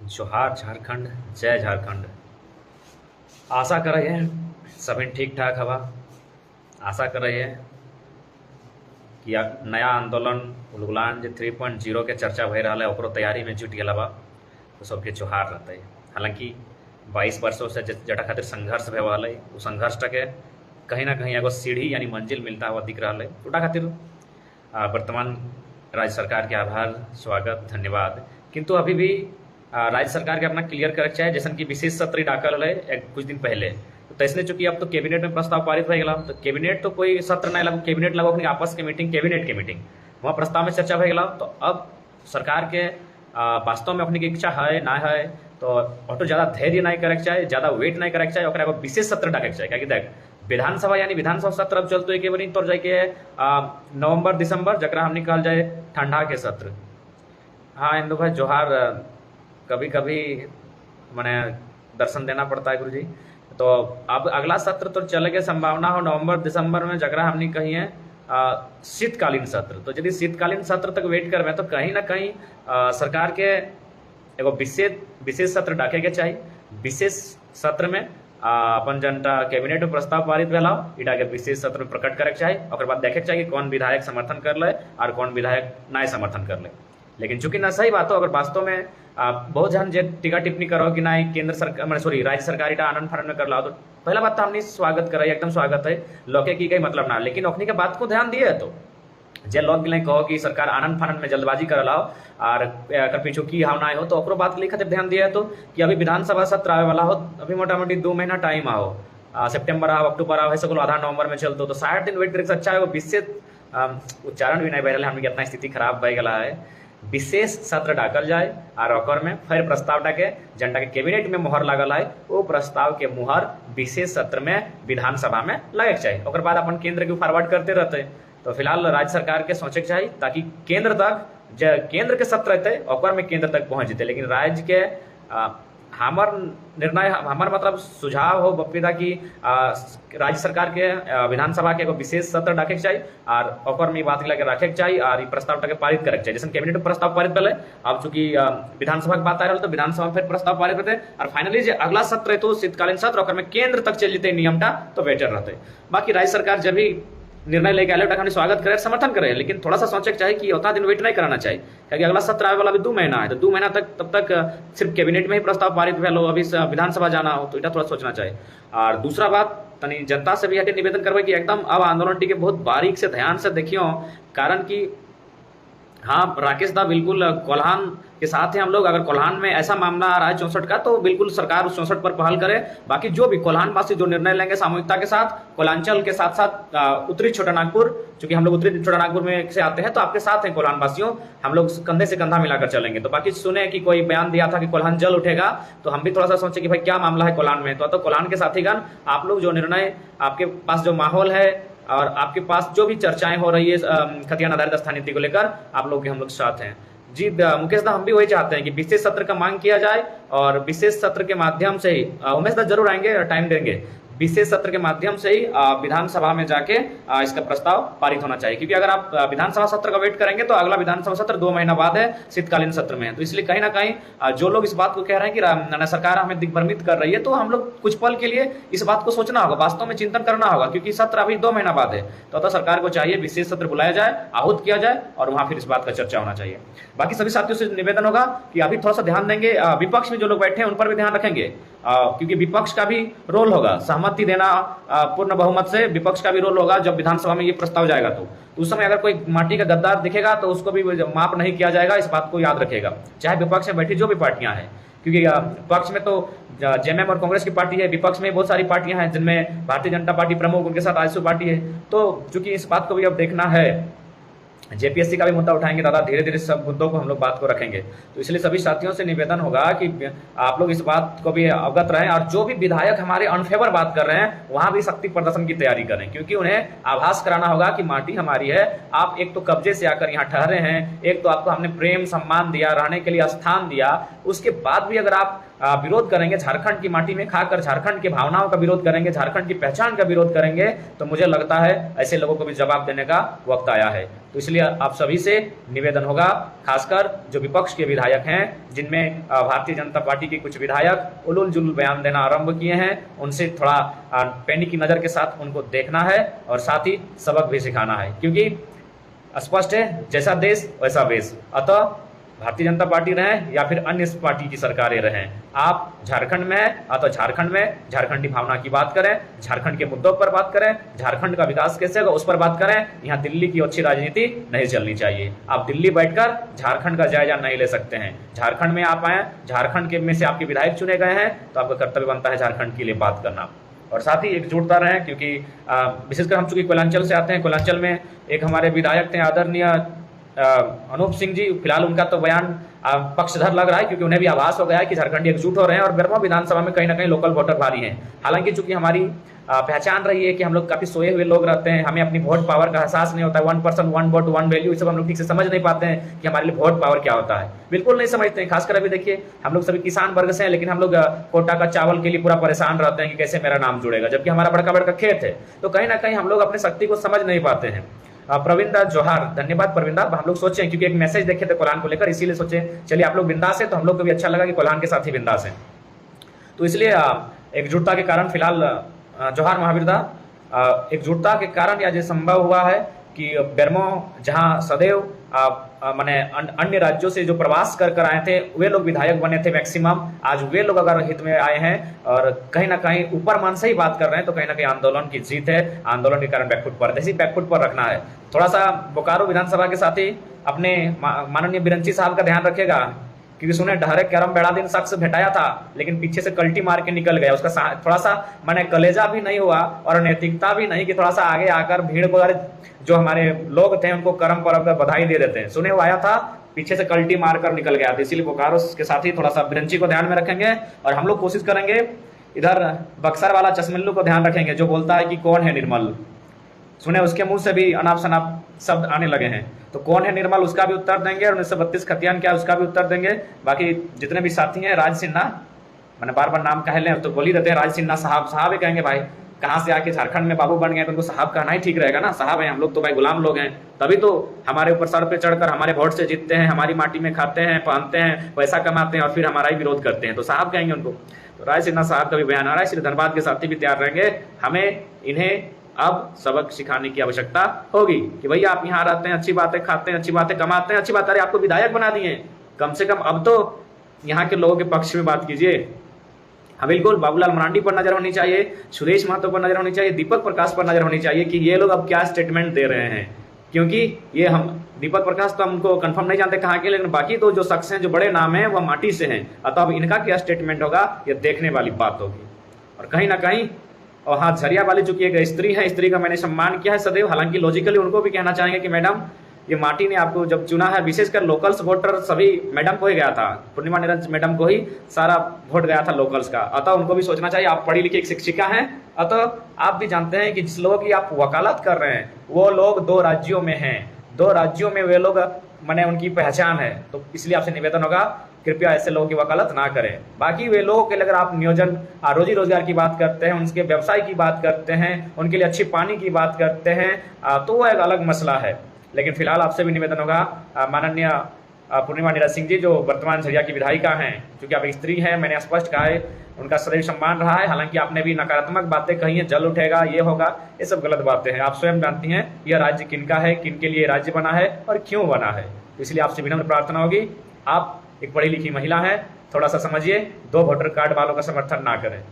जोहार झारखंड, जय झारखंड। आशा कर रहे हैं सभी ठीक ठाक हवा। आशा कर रहे हैं कि नया आंदोलन उलगुलान जे 3.0 के चर्चा भई रहा है ओकरो तैयारी में जुट गया बा, तो सबके जोहार रहते। हालांकि 22 वर्षों से जटा खातिर संघर्ष भे रहा है, उस संघर्ष के कहीं ना कहीं एगो सीढ़ी यानी मंजिल मिलता हुआ दिख रहा है। उटा खातिर वर्तमान राज्य सरकार के आभार, स्वागत, धन्यवाद। किंतु अभी भी राज्य सरकार के अपना क्लियर करे चाहिए, जैसे कि विशेष सत्र डाकल है कुछ दिन पहले, तो तैसने चूंकि अब तो कैबिनेट में प्रस्ताव पारित हो गया, तो कैबिनेट तो कोई सत्र नहीं लगो, कैबिनेट लगो अपनी आपस के मीटिंग, कैबिनेट के मीटिंग वहाँ प्रस्ताव में चर्चा हो गया। तो अब सरकार के वास्तव में अपनी इच्छा है ना है तो ऑटो ज़्यादा धैर्य नहीं करे चाहिए, ज़्यादा वेट नहीं करे चाहिए, और विशेष सत्र डाके चाहिए। क्या देख विधानसभा यानी विधानसभा सत्र अब चलते के बनी तो जाके नवंबर दिसंबर जरा हमने कहल जाए ठंडा के सत्र। हाँ इंदू भाई जोहार। कभी कभी मैंने दर्शन देना पड़ता है गुरुजी। तो अब अगला सत्र तो चले के संभावना हो नवंबर दिसंबर में, जगह हमने कही है शीतकालीन सत्र। तो यदि शीतकालीन सत्र तक वेट करवे तो कहीं ना कहीं सरकार के एगो विशेष सत्र डाके के चाहिए। विशेष सत्र में अपन जनता कैबिनेट में प्रस्ताव पारित भेला इटा के विशेष सत्र में प्रकट करे चाहिए, और बाद देखे चाहिए कौन विधायक समर्थन कर ले और कौन विधायक ना समर्थन कर ले। लेकिन चूंकि ना सही बात हो, अगर वास्तव में बहुत जन जे टीका टिप्पणी करो कि ना केंद्र सरकार सॉरी राज्य सरकार इटा आनंद फानंद में कर ला, तो पहला बात तो हमने स्वागत करा, एकदम स्वागत है, लोके की कहीं मतलब ना। लेकिन अपनी के बात को ध्यान दिए तो जे लोग कहो कि सरकार आनंद फानंद में जल्दबाजी कर लाओ और पीछू की हाव ना हो, तो ओकरो बात के लिए खातिर ध्यान दिया तो कि अभी विधानसभा सत्र आवे वाला हो, अभी मोटा मोटी 2 महीना टाइम आओ, सितंबर आओ, अक्टूबर आओ, ऐसे आधा नवंबर में चलते तो 60 दिन वेट करके अच्छा है। वो विशेष उच्चारण भी नहीं बह रहा है, हमने इतना स्थिति खराब बह गया है। विशेष सत्र डाकल जाए और ओकर में फिर प्रस्ताव डाके जनता के कैबिनेट में मोहर लागल है, वो प्रस्ताव के मोहर विशेष सत्र में विधानसभा में लगे चाहिए, और बाद अपन केंद्र के फॉरवर्ड करते रहते। तो फिलहाल राज्य सरकार के सोचे के चाहिए ताकि केंद्र तक केंद्र के सत्र रहते और में केंद्र तक पहुंच जेते। लेकिन राज्य के हमार निर्णय, हमार मतलब सुझाव हो बपिदा कि राज्य सरकार के विधानसभा के एगो विशेष सत्र डाके चाहिए और ओकर में बात लगे रखे चाहिए और ये प्रस्ताव के पारित करे चाहिए। जैसे कैबिनेट में प्रस्ताव पारित पहले, अब चूंकि विधानसभा की बात आ रहा है तो विधानसभा में फिर प्रस्ताव पारित रहते और फाइनली जो अगला सत्र है तो शीतकालीन सत्र ओकर में केंद्र तक चल जेते नियमटा तो बेटर रहते। बाकी राज्य सरकार जब भी निर्णय लेके आए हमने स्वागत करे, समर्थन करे, लेकिन थोड़ा सा सोचे चाहिए कि उतना दिन वेट नहीं कराना चाहिए, क्योंकि अगला सत्र आने वाला भी 2 महीना है, तो 2 महीना तक तब तक सिर्फ कैबिनेट में ही प्रस्ताव पारित भेल हो, अभी विधानसभा जाना हो, तो इतना थोड़ा सोचना चाहिए। और दूसरा बात तनी जनता से भी हटे निवेदन करवे कि एकदम अब आंदोलन टी के बहुत बारीक से ध्यान से देखियो, कारण कि हाँ राकेश दा बिल्कुल कोल्हान के साथ हैं हम लोग। अगर कोल्हान में ऐसा मामला आ रहा है 64 का, तो बिल्कुल सरकार उस 64 पर पहल करे। बाकी जो भी कोल्हानवासी जो निर्णय लेंगे सामूहिकता के साथ, कोल्हांचल के साथ साथ उत्तरी छोटा नागपुर, चूंकि हम लोग उत्तरी छोटा नागपुर में से आते हैं, तो आपके साथ हैं कोल्हानवासियों, हम लोग कंधे से कंधा मिलाकर चलेंगे। तो बाकी सुने कि कोई बयान दिया था कि कोल्हान जल उठेगा, तो हम भी थोड़ा सा सोचे कि भाई क्या मामला है कोल्हान में, तो कोल्हान के साथीगण आप लोग जो निर्णय, आपके पास जो माहौल है और आपके पास जो भी चर्चाएं हो रही है खतियान आधारित स्थानीय नीति को लेकर, आप लोग हम लोग साथ हैं जी। मुकेश दा हम भी वही चाहते हैं कि विशेष सत्र का मांग किया जाए और विशेष सत्र के माध्यम से ही उमेश दा जरूर आएंगे, टाइम देंगे, विशेष सत्र के माध्यम से ही विधानसभा में जाके इसका प्रस्ताव पारित होना चाहिए। क्योंकि अगर आप विधानसभा सत्र का वेट करेंगे तो अगला विधानसभा सत्र 2 महीना बाद है, शीतकालीन सत्र में है। तो इसलिए कहीं ना कहीं जो लोग इस बात को कह रहे हैं कि सरकार हमें दिग्भ्रमित कर रही है, तो हम लोग कुछ पल के लिए इस बात को सोचना होगा, वास्तव में चिंतन करना होगा, क्योंकि सत्र अभी 2 महीना बाद है। तो सरकार को चाहिए विशेष सत्र बुलाया जाए, आहूत किया जाए और वहां फिर इस बात का चर्चा होना चाहिए। बाकी सभी साथियों से निवेदन होगा कि अभी थोड़ा सा ध्यान देंगे, विपक्ष में जो लोग बैठे हैं उन पर भी ध्यान रखेंगे, क्योंकि विपक्ष का भी रोल होगा, सहमति देना पूर्ण बहुमत से विपक्ष का भी रोल होगा जब विधानसभा में ये प्रस्ताव जाएगा। तो उस समय अगर कोई माटी का गद्दार दिखेगा तो उसको भी माफ नहीं किया जाएगा, इस बात को याद रखेगा, चाहे विपक्ष में बैठी जो भी पार्टियां हैं। क्योंकि पक्ष में तो जेएमएम और कांग्रेस की पार्टी है, विपक्ष में बहुत सारी पार्टियां हैं जिनमें भारतीय जनता पार्टी प्रमुख, उनके साथ आजसू पार्टी है। तो चूंकि इस बात को भी अब देखना है, जेपीएससी का भी मुद्दा उठाएंगे दादा, धीरे धीरे सब मुद्दों को हम लोग बात को रखेंगे। तो इसलिए सभी साथियों से निवेदन होगा कि आप लोग इस बात को भी अवगत रहें, और जो भी विधायक हमारे अनफेवर बात कर रहे हैं वहां भी शक्ति प्रदर्शन की तैयारी करें, क्योंकि उन्हें आभास कराना होगा कि माटी हमारी है। आप एक तो कब्जे से आकर यहाँ ठहरे हैं, एक तो आपको हमने प्रेम सम्मान दिया, रहने के लिए स्थान दिया, उसके बाद भी अगर आप विरोध करेंगे, झारखंड की माटी में खाकर झारखंड की भावनाओं का विरोध करेंगे, झारखंड की पहचान का विरोध करेंगे, तो मुझे लगता है ऐसे लोगों को भी जवाब देने का वक्त आया है। तो इसलिए आप सभी से निवेदन होगा, खासकर जो विपक्ष के विधायक हैं, जिनमें भारतीय जनता पार्टी के कुछ विधायक उलूल जुलूल बयान देना आरंभ किए हैं, उनसे थोड़ा पैनी की नज़र के साथ उनको देखना है और साथ ही सबक भी सिखाना है, क्योंकि स्पष्ट है जैसा देश वैसा वेश। अतः भारतीय जनता पार्टी रहें या फिर अन्य पार्टी की सरकारें रहें, आप झारखंड में हैं, अतः झारखंड में झारखंडी भावना की बात करें, झारखंड के मुद्दों पर बात करें, झारखंड का विकास कैसे होगा उस पर बात करें। यहाँ दिल्ली की अच्छी राजनीति नहीं चलनी चाहिए। आप दिल्ली बैठकर झारखंड का जायजा नहीं ले सकते हैं। झारखंड में आप आए, झारखंड के में से आपके विधायक चुने गए हैं, तो आपका कर्तव्य बनता है झारखंड के लिए बात करना। और साथ ही एकजुटता रहे, क्योंकि विशेषकर हम चूंकि कोयलांचल से आते हैं, कोयलांचल में एक हमारे विधायक थे आदरणीय अनूप सिंह जी, फिलहाल उनका तो बयान पक्षधर लग रहा है, क्योंकि उन्हें भी आभास हो गया है कि झारखंडी एकजुट हो रहे हैं और बेरमो विधानसभा में कहीं ना कहीं लोकल वोटर भारी हैं। हालांकि चूंकि हमारी पहचान रही है कि हम लोग काफी सोए हुए लोग रहते हैं, हमें अपनी वोट पावर का एहसास नहीं होता है, 1 पर्सन 1 वोट 1 वैल्यू, ये सब हम लोग ठीक से समझ नहीं पाते हैं कि हमारे लिए वोट पावर क्या होता है, बिल्कुल नहीं समझते हैं। खासकर अभी देखिए हम लोग सभी किसान वर्ग से हैं, लेकिन हम लोग कोटा का चावल के लिए पूरा परेशान रहते हैं कि कैसे मेरा नाम जुड़ेगा, जबकि हमारा बड़का बड़का खेत है। तो कहीं ना कहीं हम लोग अपनी शक्ति को समझ नहीं पाते हैं। प्रवीण दास जोहार, धन्यवाद प्रवीण दास। हम लोग सोचे क्योंकि एक मैसेज देखे थे कोल्हान को लेकर, इसीलिए सोचे चलिए आप लोग बिंदास है, तो हम लोग को भी अच्छा लगा कि कोल्हान के साथ ही बिंदास है। तो इसलिए एकजुटता के कारण फिलहाल जोहार महावीर दा, एकजुटता के कारण यह संभव हुआ है कि बेरमो जहां सदैव माने अन्य राज्यों से जो प्रवास कर आए थे वे लोग विधायक बने थे मैक्सिमम, आज वे लोग अगर हित में आए हैं और कहीं ना कहीं ऊपर मन से ही बात कर रहे हैं, तो कहीं ना कहीं आंदोलन की जीत है। आंदोलन के कारण बैकफुट पर, जैसे बैकफुट पर रखना है। थोड़ा सा बोकारो विधानसभा के साथ ही अपने माननीय बिरंची साहब का ध्यान रखेगा, क्योंकि सुने डहरे करम बेड़ा दिन शख्स भेटाया था, लेकिन पीछे से कल्टी मार के निकल गया। उसका थोड़ा सा मैंने कलेजा भी नहीं हुआ और नैतिकता भी नहीं कि थोड़ा सा आगे आकर भीड़ वगैरह जो हमारे लोग थे उनको करम पर्व पर बधाई दे देते हैं। सुने वो आया था, पीछे से कल्टी मार कर निकल गया था। इसीलिए बोकारो के साथ ही थोड़ा सा बिरंची को ध्यान में रखेंगे और हम लोग कोशिश करेंगे इधर बक्सर वाला चश्मिल्लू को ध्यान रखेंगे, जो बोलता है कि कौन है निर्मल। सुने उसके मुंह से भी अनाप शनाप शब्द आने लगे हैं, तो कौन है निर्मल उसका भी उत्तर देंगे और 1932 खतियान क्या उसका भी उत्तर देंगे। बाकी जितने भी साथी हैं, राज सिन्हा, मैंने बार बार नाम कह लें तो बोल ही देते हैं, राज सिन्हा साहब, साहब ही कहेंगे भाई, कहाँ से आके झारखंड में बाबू बन गए तो उनको साहब कहना ही ठीक रहेगा ना। साहब है, हम लोग तो भाई गुलाम लोग हैं, तभी तो हमारे ऊपर सर पे चढ़कर हमारे वोट से जीतते हैं, हमारी माटी में खाते हैं, पहनते हैं, पैसा कमाते हैं और फिर हमारा ही विरोध करते हैं, तो साहब कहेंगे उनको। तो राज सिन्हा साहब का भी बयान आ रहा है, इसलिए धनबाद के साथी भी तैयार रहेंगे। हमें इन्हें अब सबक सिखाने की आवश्यकता होगी कि भैया आप यहाँ रहते हैं, अच्छी बातें खाते हैं, अच्छी बातें कमाते हैं, अच्छी बात, अरे आपको विधायक बना दिए, कम से कम अब तो यहाँ के लोगों के पक्ष में बात कीजिए। हाँ बिल्कुल, बाबूलाल मरांडी पर नजर होनी चाहिए, सुरेश महतो पर नजर होनी चाहिए, दीपक प्रकाश पर नजर होनी चाहिए कि ये लोग अब क्या स्टेटमेंट दे रहे हैं, क्योंकि ये हम दीपक प्रकाश तो हमको कंफर्म नहीं जानते कहाँ के, लेकिन बाकी तो जो शख्स हैं जो बड़े नाम हैं वह माटी से हैं। अतः अब इनका क्या स्टेटमेंट होगा ये देखने वाली बात होगी। और कहीं ना कहीं और हाँ, झरिया वाली चूंकि एक स्त्री है, स्त्री का मैंने सम्मान किया है सदैव, हालांकि लॉजिकली उनको भी कहना चाहेंगे कि मैडम ये माटी ने आपको जब चुना है, विशेषकर लोकल्स वोटर सभी मैडम को ही गया था, पूर्णिमा निरंजन मैडम को ही सारा वोट गया था लोकल्स का। अतः उनको भी सोचना चाहिए, आप पढ़ी लिखी एक शिक्षिका हैं, अतः आप भी जानते हैं कि जिस लोगों की आप वकालत कर रहे हैं वो लोग 2 राज्यों में हैं, 2 राज्यों में वे लोग मैंने उनकी पहचान है, तो इसलिए आपसे निवेदन होगा कृपया ऐसे लोगों की वकालत ना करें। बाकी वे लोगों के लिए अगर आप नियोजन रोजी रोजगार की बात करते हैं, उनके व्यवसाय की बात करते हैं, उनके लिए अच्छी पानी की बात करते हैं, तो वह एक अलग मसला है। लेकिन फिलहाल आपसे भी निवेदन होगा, माननीय पूर्णिमा निरंजन सिंह जी जो वर्तमान झरिया की विधायिका हैं, क्योंकि आप एक स्त्री हैं, मैंने स्पष्ट कहा है, उनका सदैव सम्मान रहा है। हालांकि आपने भी नकारात्मक बातें कही हैं, जल उठेगा, ये होगा, ये सब गलत बातें हैं। आप स्वयं जानती हैं यह राज्य किनका है, किनके लिए राज्य बना है और क्यों बना है। इसलिए आपसे विनम्र प्रार्थना होगी, आप एक पढ़ी लिखी महिला है, थोड़ा सा समझिए, 2 वोटर कार्ड वालों का समर्थन ना करें।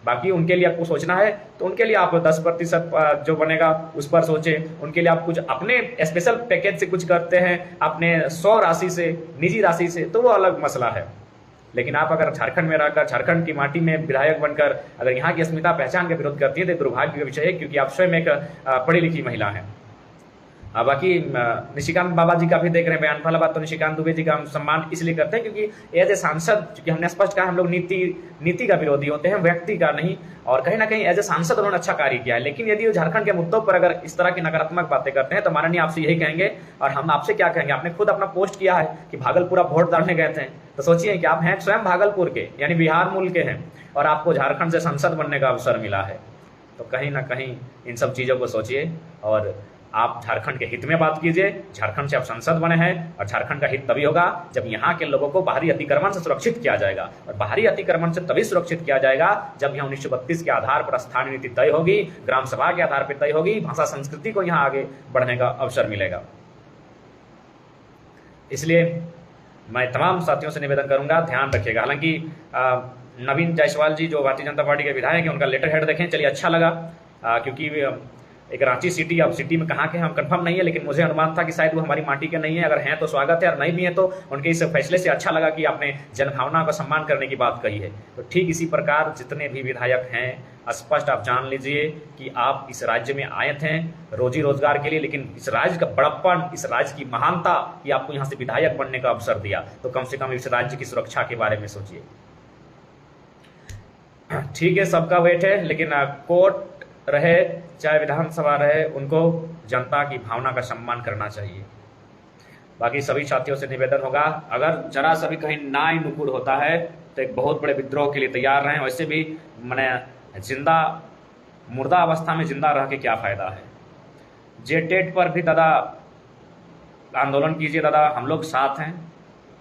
बाकी उनके लिए आपको सोचना है तो उनके लिए आप 10% जो बनेगा उस पर सोचें। उनके लिए आप कुछ अपने स्पेशल पैकेज से कुछ करते हैं, अपने 100 राशि से, निजी राशि से, तो वो अलग मसला है। लेकिन आप अगर झारखंड में रहकर, झारखंड की माटी में विधायक बनकर अगर यहाँ की अस्मिता पहचान का विरोध करती है तो दुर्भाग्य का विषय है, क्योंकि आप स्वयं एक पढ़ी लिखी महिला हैं। बाकी निशिकांत बाबा जी का भी देख रहे हैं बयान, पहला बात तो निशिकांत दुबे जी का हम सम्मान इसलिए करते हैं क्योंकि एज ए सांसद, क्योंकि हमने स्पष्ट कहा हम लोग नीति का विरोधी होते हैं, व्यक्ति का नहीं, और कहीं ना कहीं एज ए सांसद उन्होंने अच्छा कार्य किया है। लेकिन यदि वो झारखंड के मुद्दों पर अगर इस तरह की नकारात्मक बातें करते हैं तो माननीय आपसे यही कहेंगे, और हम आपसे क्या कहेंगे, आपने खुद अपना पोस्ट किया है कि भागलपुर आप वोट डालने गए थे, तो सोचिए कि आप हैं स्वयं भागलपुर के, यानी बिहार मूल के हैं, और आपको झारखंड से सांसद बनने का अवसर मिला है। तो कहीं ना कहीं इन सब चीज़ों को सोचिए और आप झारखंड के हित में बात कीजिए। झारखंड से आप सांसद बने हैं, और झारखंड का हित तभी होगा जब यहाँ के लोगों को बाहरी अतिक्रमण से सुरक्षित किया जाएगा, और बाहरी अतिक्रमण से तभी सुरक्षित किया जाएगा जब यहाँ 1932 के आधार पर स्थानीय नीति तय होगी, ग्राम सभा के आधार पर तय होगी, भाषा संस्कृति को यहाँ आगे बढ़ने का अवसर मिलेगा। इसलिए मैं तमाम साथियों से निवेदन करूंगा, ध्यान रखिएगा। हालांकि नवीन जायसवाल जी जो भारतीय जनता पार्टी के विधायक हैं, उनका लेटर हेड देखें, चलिए अच्छा लगा, क्योंकि एक रांची सिटी, अब सिटी में कहाँ के हम कंफर्म नहीं है, लेकिन मुझे अनुमान था कि शायद वो हमारी माटी के नहीं है। अगर हैं तो स्वागत है, और नहीं भी है तो उनके इस फैसले से अच्छा लगा कि आपने जनभावना का सम्मान करने की बात कही है। तो ठीक इसी प्रकार जितने भी विधायक हैं, स्पष्ट आप जान लीजिए कि आप इस राज्य में आए थे रोजी रोजगार के लिए, लेकिन इस राज्य का बड़प्पन, इस राज्य की महानता कि आपको यहाँ से विधायक बनने का अवसर दिया, तो कम से कम इस राज्य की सुरक्षा के बारे में सोचिए। ठीक है, सबका वेट है, लेकिन कोर्ट रहे चाहे विधानसभा रहे, उनको जनता की भावना का सम्मान करना चाहिए। बाकी सभी साथियों से निवेदन होगा, अगर जरा सा भी कहीं न्याय नुकुर होता है तो एक बहुत बड़े विद्रोह के लिए तैयार रहें। वैसे भी मैंने जिंदा मुर्दा अवस्था में जिंदा रह के क्या फायदा है। जेटेट पर भी दादा आंदोलन कीजिए दादा, हम लोग साथ हैं,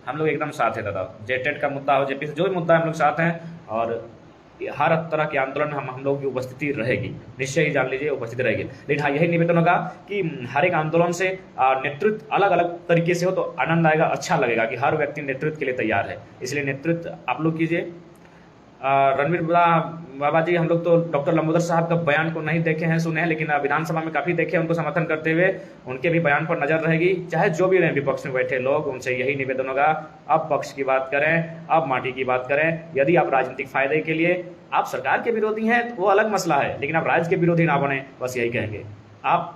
हम लोग एकदम साथ हैं दादा। जेटेट का मुद्दा हो, जेपी से जो भी मुद्दा है, हम लोग साथ हैं, और हर तरह के आंदोलन हम लोग की उपस्थिति रहेगी, निश्चय ही जान लीजिए उपस्थिति रहेगी। लेकिन हाँ, यही निवेदन होगा कि हर एक आंदोलन से नेतृत्व अलग अलग तरीके से हो तो आनंद आएगा, अच्छा लगेगा कि हर व्यक्ति नेतृत्व के लिए तैयार है। इसलिए नेतृत्व आप लोग कीजिए। रणवीर बाबा जी, हम लोग तो डॉक्टर लंबोदर साहब का बयान को नहीं देखे हैं, सुने हैं, लेकिन विधानसभा में काफी देखे उनको समर्थन करते हुए, उनके भी बयान पर नजर रहेगी। चाहे जो भी रहे विपक्ष में बैठे लोग, उनसे यही निवेदन होगा, अब पक्ष की बात करें, अब माटी की बात करें। यदि आप राजनीतिक फायदे के लिए आप सरकार के विरोधी हैं तो वो अलग मसला है, लेकिन आप राज्य के विरोधी ना बने, बस यही कहेंगे। आप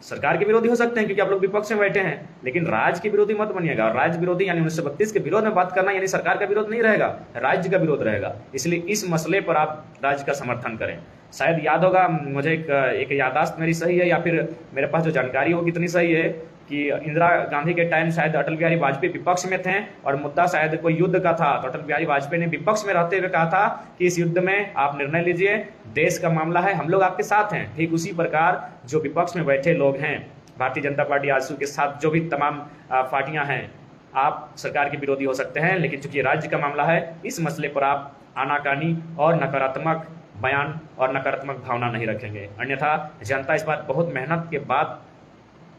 सरकार के विरोधी हो सकते हैं क्योंकि आप लोग विपक्ष में बैठे हैं, लेकिन राज्य के विरोधी मत बनिएगा। और राज्य विरोधी यानी 1932 के विरोध में बात करना यानी सरकार का विरोध नहीं रहेगा, राज्य का विरोध रहेगा। इसलिए इस मसले पर आप राज्य का समर्थन करें। शायद याद होगा, मुझे एक याददाश्त मेरी सही है या फिर मेरे पास जो जानकारी हो कितनी सही है कि इंदिरा गांधी के टाइम शायद अटल बिहारी वाजपेयी विपक्ष में थे और मुद्दा शायद कोई युद्ध का था, तो अटल बिहारी वाजपेयी ने विपक्ष में रहते हुए कहा था कि इस युद्ध में आप निर्णय लीजिए, देश का मामला है, हम लोग आपके साथ हैं। ठीक उसी प्रकार जो विपक्ष में बैठे लोग हैं, भारतीय जनता पार्टी आजसू के साथ जो भी तमाम पार्टियां हैं, आप सरकार के विरोधी हो सकते हैं, लेकिन चूंकि राज्य का मामला है, इस मसले पर आप आनाकानी और नकारात्मक बयान और नकारात्मक भावना नहीं रखेंगे। अन्यथा जनता इस बार बहुत मेहनत के बाद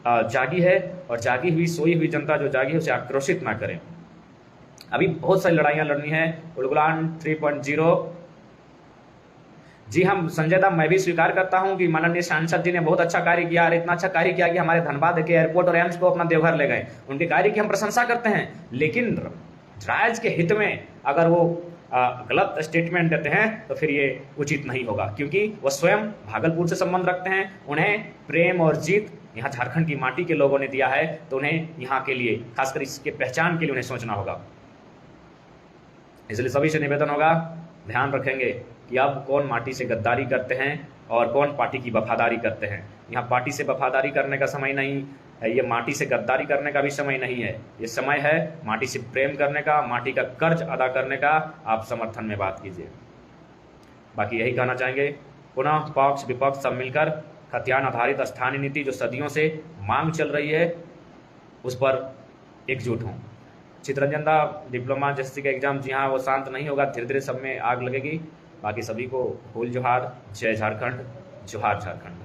जागी है, और जागी हुई सोई हुई जनता जो जागी है उसे आक्रोशित ना करें। अभी बहुत सारी लड़ाइयां लड़नी है। उलगुलान 3.0, जी हम संजय दा, मैं भी स्वीकार करता हूं कि माननीय सांसद जी ने बहुत अच्छा कार्य किया, और इतना अच्छा कार्य किया कि हमारे धनबाद के एयरपोर्ट और एम्स को अपना देवघर ले गए। उनके कार्य की हम प्रशंसा करते हैं, लेकिन राज्य के हित में अगर वो गलत स्टेटमेंट देते हैं तो फिर ये उचित नहीं होगा, क्योंकि वो स्वयं भागलपुर से संबंध रखते हैं। उन्हें प्रेम और जीत यहाँ झारखंड की माटी के लोगों ने दिया है, तो उन्हें यहाँ के लिए, खासकर इसके पहचान के लिए उन्हें सोचना होगा। इसलिए सभी से निवेदन होगा, ध्यान रखेंगे कि अब कौन माटी से गद्दारी करते हैं और कौन पार्टी की वफादारी करते हैं। यहाँ पार्टी से वफादारी करने का समय नहीं है, ये माटी से गद्दारी करने का भी समय नहीं है। ये समय है माटी से प्रेम करने का, माटी का कर्ज अदा करने का। आप समर्थन में बात कीजिए। बाकी यही कहना चाहेंगे, पुनः पक्ष विपक्ष सब मिलकर खतियान आधारित स्थानीय नीति जो सदियों से मांग चल रही है उस पर एकजुट हों। चितरंजन दा, डिप्लोमा जैसे का एग्जाम, जी हाँ वो शांत नहीं होगा, धीरे धीरे सब में आग लगेगी। बाकी सभी को फूल जोहार, जय झारखंड, जोहार झारखंड।